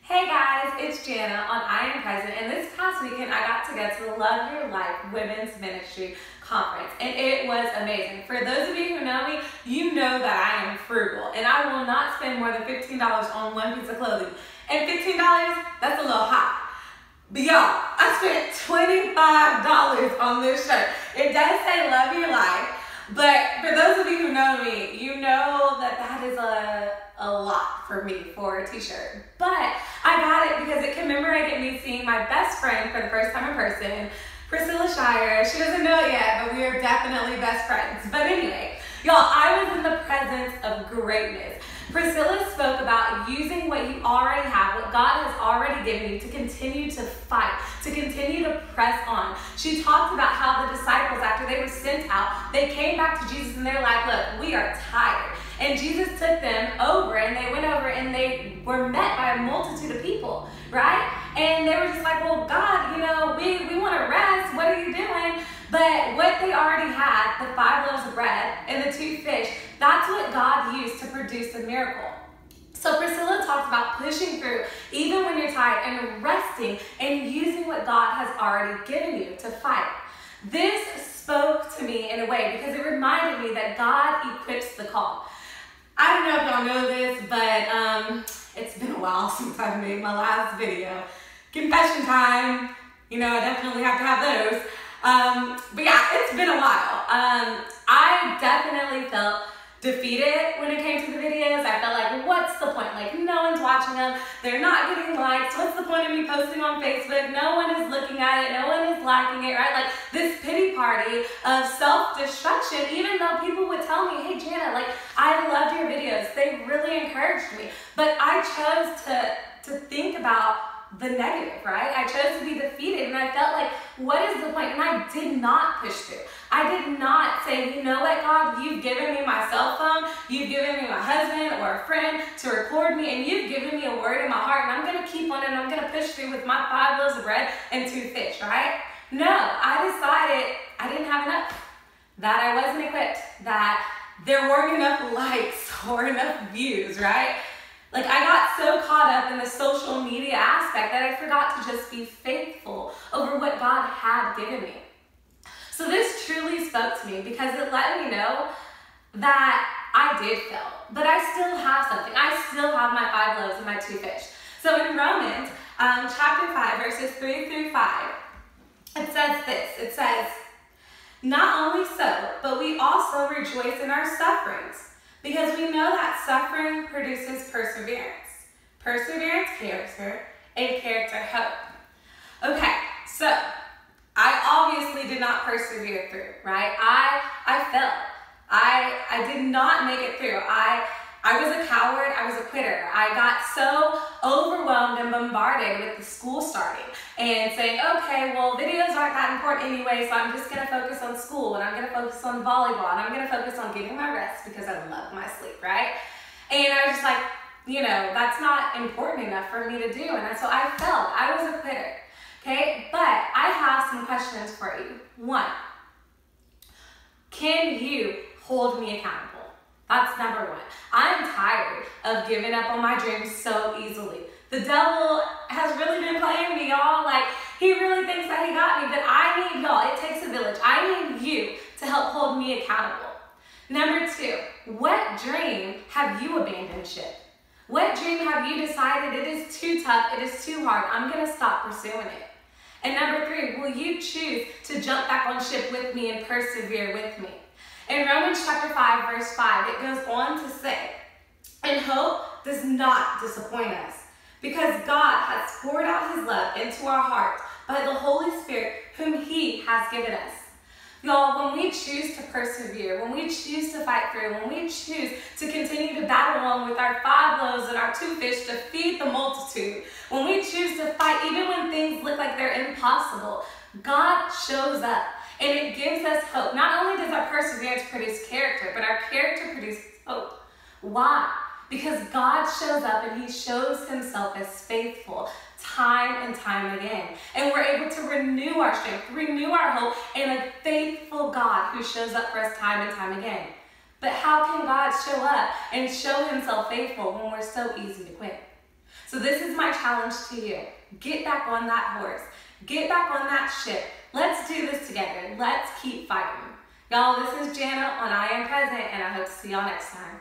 Hey guys, it's Jana on I Am Present, and this past weekend I got to go to the Love Your Life Women's Ministry Conference, and it was amazing. For those of you who know me, you know that I am frugal, and I will not spend more than $15 on one piece of clothing. And $15, that's a little high. But y'all, I spent $25 on this shirt. It does say Love Your Life, but for those of you who know me, you know that that is a lot for me for a t-shirt. But I got it because it commemorated me seeing my best friend for the first time in person, Priscilla Shire. She doesn't know it yet, but we are definitely best friends. But anyway, y'all, I was in the presence of greatness. Priscilla spoke about using what you already have, what God has already given you, to continue to fight, to continue to press on. She talked about how the disciples, after they were sent out, they came back to Jesus and they're like, look, we are tired. And Jesus took them over, and they went over and they were met by a multitude of people, right? And they were just like, well, God, you know, we want to rest. What are you doing? But what they already had, the 5 loaves of bread and the 2 fish, that's what God used to produce a miracle. So Priscilla talks about pushing through even when you're tired and resting and using what God has already given you to fight. This spoke to me in a way because it reminded me that God equips the called. I don't know if y'all know this, but it's been a while since I've made my last video. Confession time, you know, I definitely have to have those. But yeah, it's been a while. I definitely felt defeated when it came to the videos. I felt like, what's the point? Like, no one's watching them. They're not getting likes. What's the point of me posting on Facebook? No one is looking at it. No one is liking it, right? Like this pity party of self-destruction, even though people would tell me, hey, Jana, like, I loved your videos. They really encouraged me. But I chose to think about the negative, right? I chose to be defeated, and I felt like, what is the point? And I did not push through. I did not say, you know what, God, you've given me my cell phone, you've given me my husband or a friend to record me, and you've given me a word in my heart, and I'm going to keep on it, and I'm going to push through with my 5 loaves of bread and 2 fish, right? No, I decided I didn't have enough, that I wasn't equipped, that there weren't enough likes or enough views, right? Like, I got so caught up in the social media aspect that I forgot to just be faithful over what God had given me. So this truly spoke to me because it let me know that I did fail, but I still have something. I still have my 5 loaves and my 2 fish. So in Romans chapter 5, verses 3 through 5, it says this. It says, not only so, but we also rejoice in our sufferings, because we know that suffering produces perseverance. Perseverance, character, and character, hope. Okay, so I obviously did not persevere through, right? I failed. I did not make it through. I was a coward. I was a quitter. I got so overwhelmed and bombarded with the school starting and saying, okay, well, videos aren't that important anyway, so I'm just going to focus on school, and I'm going to focus on volleyball, and I'm going to focus on getting my rest because I love my sleep, right? And I was just like, you know, that's not important enough for me to do. And so I failed. I was a quitter, okay? But I have some questions for you. 1, can you hold me accountable? That's number 1. I'm tired of giving up on my dreams so easily. The devil has really been playing me, y'all. Like, he really thinks that he got me, but I need y'all. It takes a village. I need you to help hold me accountable. Number 2, what dream have you abandoned ship? What dream have you decided it is too tough, it is too hard, I'm going to stop pursuing it? And number 3, will you choose to jump back on ship with me and persevere with me? In Romans chapter 5, verse 5, it goes on to say, and hope does not disappoint us, because God has poured out his love into our hearts by the Holy Spirit whom he has given us. Y'all, when we choose to persevere, when we choose to fight through, when we choose to continue to battle on with our 5 loaves and our 2 fish to feed the multitude, when we choose to fight even when things look like they're impossible, God shows up. And it gives us hope. Not only does our perseverance produce character, but our character produces hope. Why? Because God shows up and he shows himself as faithful time and time again. And we're able to renew our strength, renew our hope in a faithful God who shows up for us time and time again. But how can God show up and show himself faithful when we're so easy to quit? So this is my challenge to you. Get back on that horse. Get back on that ship. Let's do this together. Let's keep fighting. Y'all, this is Jana on I Am Present, and I hope to see y'all next time.